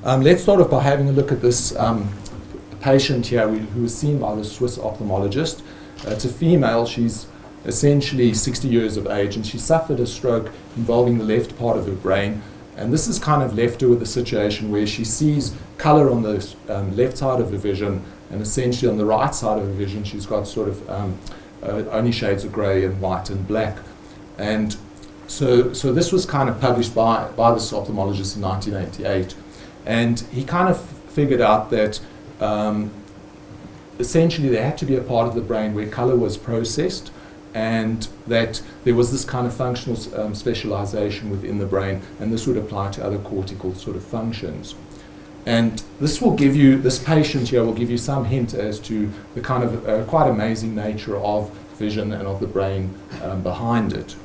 Let's start off by having a look at this patient here who was seen by the Swiss ophthalmologist. It's a female. She's essentially 60 years of age, and she suffered a stroke involving the left part of her brain. And this has kind of left her with a situation where she sees color on the left side of her vision, and essentially on the right side of her vision, she's got sort of only shades of gray and white and black. And so this was kind of published by this ophthalmologist in 1988. And he kind of figured out that essentially there had to be a part of the brain where color was processed, and that there was this kind of functional specialization within the brain, and this would apply to other cortical sort of functions. And this patient here will give you some hint as to the kind of quite amazing nature of vision and of the brain behind it.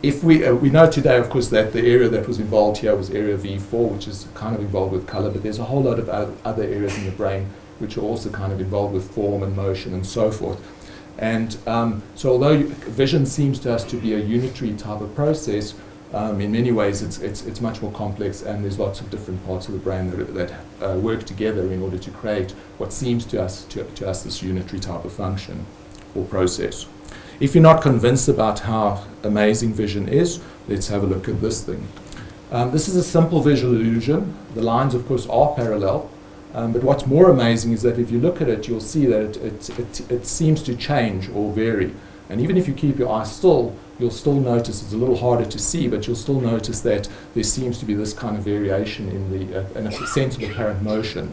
If we know today, of course, that the area that was involved here was area V4, which is kind of involved with color, but there's a whole lot of other areas in the brain which are also kind of involved with form and motion and so forth. And so although vision seems to us to be a unitary type of process, in many ways it's much more complex, and there's lots of different parts of the brain that work together in order to create what seems to us this unitary type of function or process. If you're not convinced about how amazing vision is, let's have a look at this thing. This is a simple visual illusion. The lines, of course, are parallel. But what's more amazing is that if you look at it, you'll see that it seems to change or vary. And even if you keep your eyes still, you'll still notice, it's a little harder to see, but you'll still notice that there seems to be this kind of variation in a sense of apparent motion.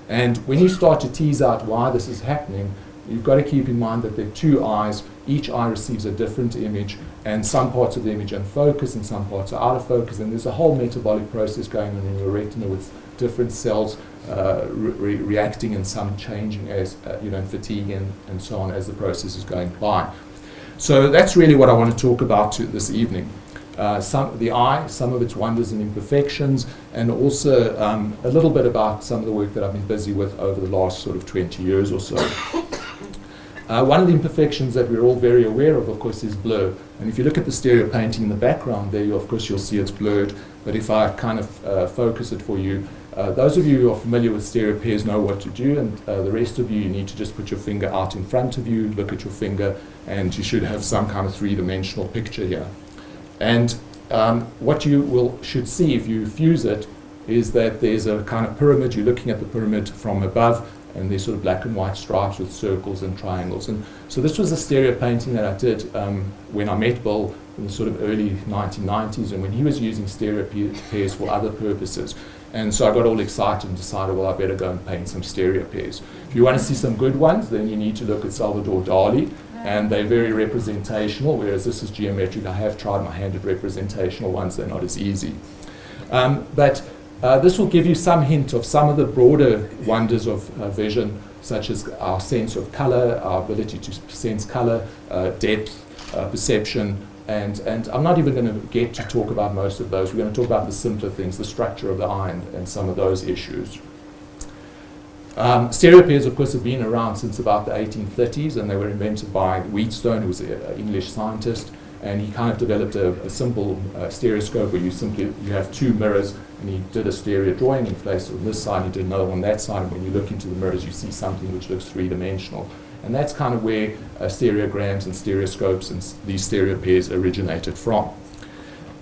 And when you start to tease out why this is happening, you've got to keep in mind that there are two eyes. Each eye receives a different image, and some parts of the image are in focus and some parts are out of focus, and there's a whole metabolic process going on in your retina with different cells reacting and some changing as fatigue and so on as the process is going by. So that's really what I want to talk about this evening. The eye, some of its wonders and imperfections, and also a little bit about some of the work that I've been busy with over the last sort of 20 years or so. One of the imperfections that we're all very aware of course, is blur. And if you look at the stereo painting in the background there, of course, you'll see it's blurred. But if I kind of focus it for you, those of you who are familiar with stereo pairs know what to do, and the rest of you need to just put your finger out in front of you, look at your finger, and you should have some kind of three-dimensional picture here. And what you should see if you fuse it is that there's a kind of pyramid. You're looking at the pyramid from above, and there's sort of black and white stripes with circles and triangles. And so this was a stereo painting that I did when I met Bill in the sort of early 1990s, and when he was using stereo pairs for other purposes. And so I got all excited and decided, well, I better go and paint some stereo pairs. If you want to see some good ones, then you need to look at Salvador Dali, and they're very representational, whereas this is geometric. I have tried my hand at representational ones. They're not as easy. But this will give you some hint of some of the broader wonders of vision, such as our sense of color, our ability to sense color, depth, perception, and I'm not even going to get to talk about most of those. We're going to talk about the simpler things, the structure of the eye and some of those issues. Stereo pairs, of course, have been around since about the 1830s, and they were invented by Wheatstone, who was an English scientist, and he kind of developed a simple stereoscope where you have two mirrors, and he did a stereo drawing in place on this side, he did another on that side, and when you look into the mirrors, you see something which looks three-dimensional. And that's kind of where stereograms and stereoscopes and these stereo pairs originated from.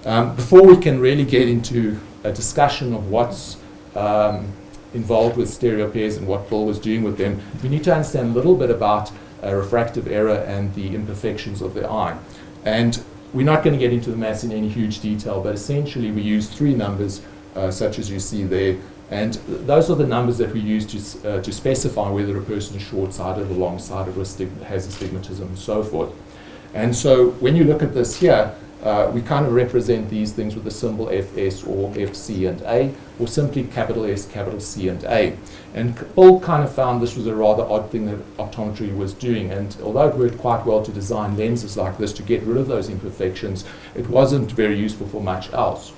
Before we can really get into a discussion of what's involved with stereo pairs and what Bill was doing with them, we need to understand a little bit about refractive error and the imperfections of the eye. And we're not going to get into the maths in any huge detail, but essentially we use three numbers, such as you see there. And those are the numbers that we use to specify whether a person is short-sighted or long-sighted or has astigmatism and so forth. And so when you look at this here, we kind of represent these things with the symbol FS or FC and A, or simply capital S, capital C and A. And Bill kind of found this was a rather odd thing that optometry was doing, and although it worked quite well to design lenses like this to get rid of those imperfections, it wasn't very useful for much else.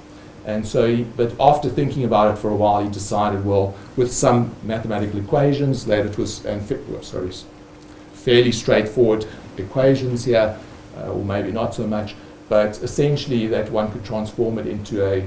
And so, but after thinking about it for a while, he decided, well, with some mathematical equations, that it was, fairly straightforward equations here, or maybe not so much, but essentially that one could transform it into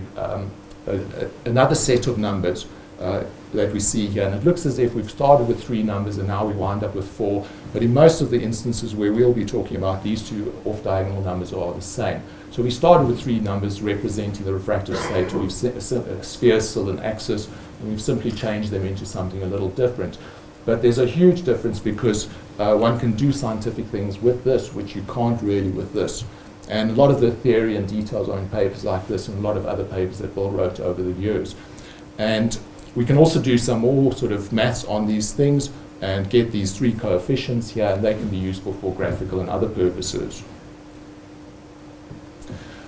another set of numbers that we see here. And it looks as if we've started with 3 numbers and now we wind up with 4. But in most of the instances where we'll be talking about, these two off-diagonal numbers are the same. So we started with 3 numbers representing the refractive state. We've a sphere, cylinder, and axis, and we've simply changed them into something a little different. But there's a huge difference because one can do scientific things with this, which you can't really with this. And a lot of the theory and details are in papers like this and a lot of other papers that Bill wrote over the years. And we can also do some more sort of maths on these things and get these 3 coefficients here, and they can be useful for graphical and other purposes.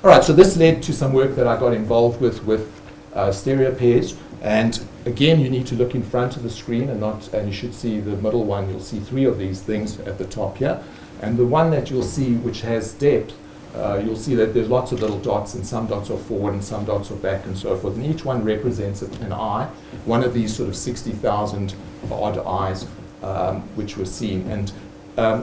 All right, so this led to some work that I got involved with stereo pairs. And again, you need to look in front of the screen and you should see the middle one. You'll see 3 of these things at the top here. And the one that you'll see which has depth, you'll see that there's lots of little dots, and some dots are forward and some dots are back and so forth. And each one represents an eye, one of these sort of 60,000 odd eyes which were seen. And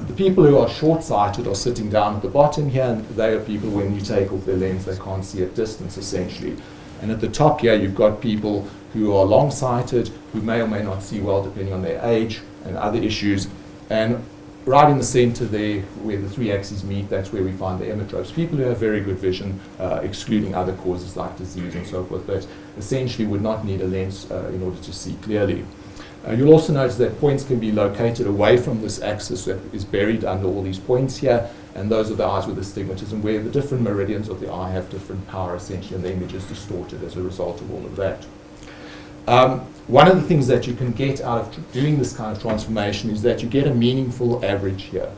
the people who are short-sighted are sitting down at the bottom here, and they are people when you take off their lens, they can't see at distance essentially. And at the top here, you've got people who are long-sighted, who may or may not see well depending on their age and other issues. And right in the center there, where the 3 axes meet, that's where we find the emmetropes. People who have very good vision, excluding other causes like disease and so forth, but essentially would not need a lens in order to see clearly. You'll also notice that points can be located away from this axis that is buried under all these points here, and those are the eyes with astigmatism, where the different meridians of the eye have different power essentially, and the image is distorted as a result of all of that. One of the things that you can get out of doing this kind of transformation is that you get a meaningful average here.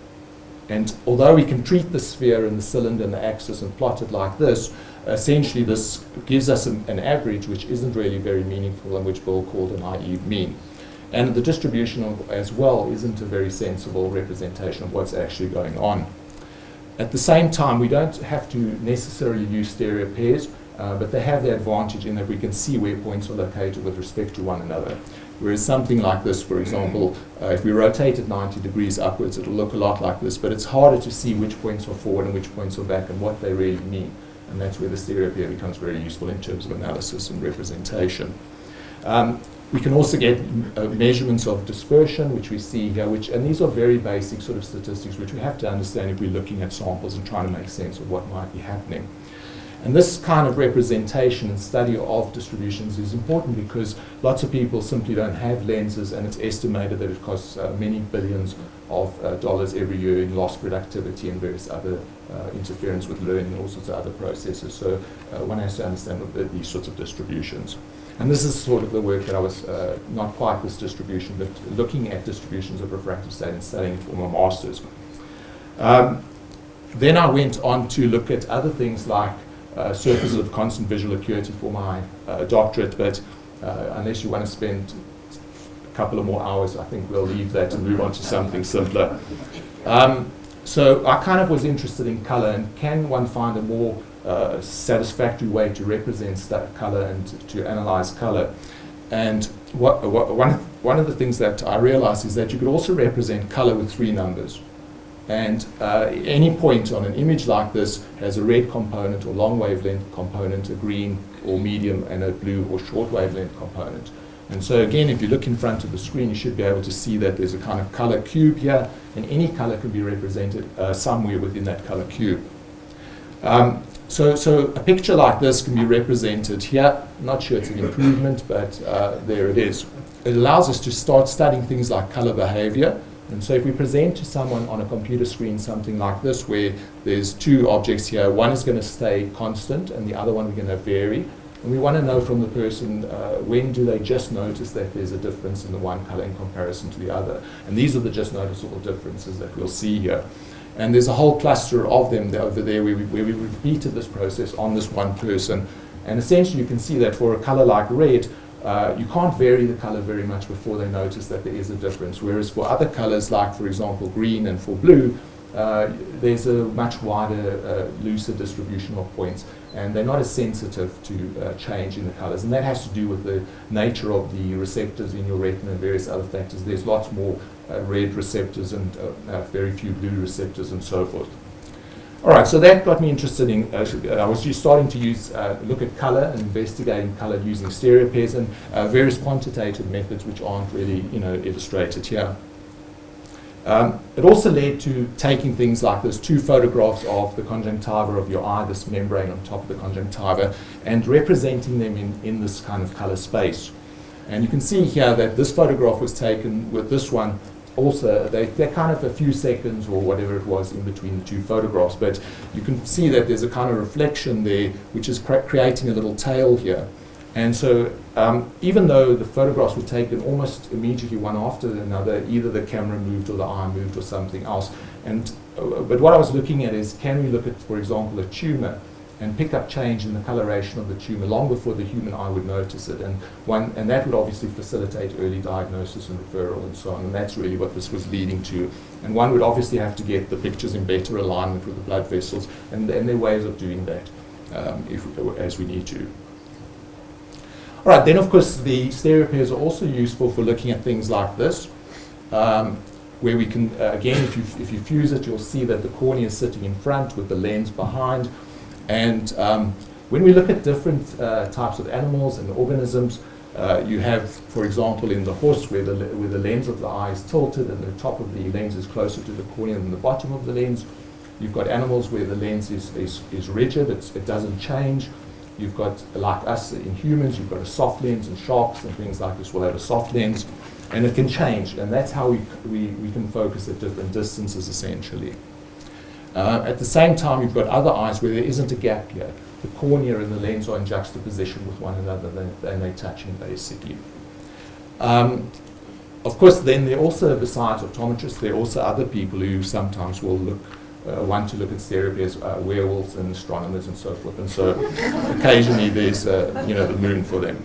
And although we can treat the sphere and the cylinder and the axis and plot it like this, essentially this gives us an average which isn't really very meaningful and which Bill called an naive mean. And the distribution as well isn't a very sensible representation of what's actually going on. At the same time, we don't have to necessarily use stereo pairs, but they have the advantage in that we can see where points are located with respect to one another. Whereas something like this, for example, if we rotate it 90 degrees upwards, it'll look a lot like this, but it's harder to see which points are forward and which points are back and what they really mean. And that's where the stereo pair becomes very useful in terms of analysis and representation. We can also get measurements of dispersion, which we see here, and these are very basic sort of statistics which we have to understand if we're looking at samples and trying to make sense of what might be happening. And this kind of representation and study of distributions is important because lots of people simply don't have lenses, and it's estimated that it costs many billions of dollars every year in lost productivity and various other interference with learning and all sorts of other processes. So one has to understand these sorts of distributions. And this is sort of the work that I was, not quite this distribution, but looking at distributions of refractive state and studying it for my master's. Then I went on to look at other things like surfaces of constant visual acuity for my doctorate, but unless you want to spend a couple of more hours, I think we'll leave that and move on to something simpler. So I kind of was interested in color, and can one find a more satisfactory way to represent color and to analyze color? And one of the things that I realized is that you could also represent color with 3 numbers. And any point on an image like this has a red component or long wavelength component, a green or medium, and a blue or short wavelength component. And so again, if you look in front of the screen, you should be able to see that there's a kind of color cube here, and any color can be represented somewhere within that color cube. So a picture like this can be represented here. I'm not sure it's an improvement, but there it is. It allows us to start studying things like color behavior. And so if we present to someone on a computer screen something like this, where there's 2 objects here, one is going to stay constant and the other one we're going to vary. And we want to know from the person, when do they just notice that there's a difference in the one color in comparison to the other. And these are the just noticeable differences that we'll see here. And there's a whole cluster of them over there where we repeated this process on this one person. And essentially you can see that for a color like red, you can't vary the color very much before they notice that there is a difference. Whereas for other colors, like for example green and for blue, there's a much wider, looser distribution of points, and they're not as sensitive to change in the colors. And that has to do with the nature of the receptors in your retina and various other factors. There's lots more red receptors and very few blue receptors and so forth. All right, so that got me interested in, I was just starting to look at color and investigating color using stereo pairs and various quantitative methods which aren't really, illustrated here. It also led to taking things like those 2 photographs of the conjunctiva of your eye, this membrane on top of the conjunctiva, and representing them in this kind of color space. And you can see here that this photograph was taken with this one. Also, they're kind of a few seconds or whatever it was in between the 2 photographs, but you can see that there's a kind of reflection there which is creating a little tail here. And so even though the photographs were taken almost immediately one after another, either the camera moved or the eye moved or something else. But what I was looking at is, can we look at, for example, a tumor and pick up change in the coloration of the tumor long before the human eye would notice it, and that would obviously facilitate early diagnosis and referral and so on, and that's really what this was leading to. And one would obviously have to get the pictures in better alignment with the blood vessels, and there are ways of doing that as we need to. All right, then of course the stereo pairs are also useful for looking at things like this, where we can, again, if you fuse it, you'll see that the cornea is sitting in front with the lens behind. And when we look at different types of animals and organisms, you have, for example, in the horse where the lens of the eye is tilted and the top of the lens is closer to the cornea than the bottom of the lens. You've got animals where the lens is rigid, it doesn't change. You've got, like us in humans, you've got a soft lens, and sharks and things like this will have a soft lens, and it can change, and that's how we can focus at different distances essentially. At the same time, you've got other eyes where there isn't a gap here. The cornea and the lens are in juxtaposition with one another, and they're touching basically. Of course, then there are also, besides optometrists, there are also other people who sometimes will want to look at stereo pairs, werewolves and astronomers and so forth. And so occasionally there's the moon for them.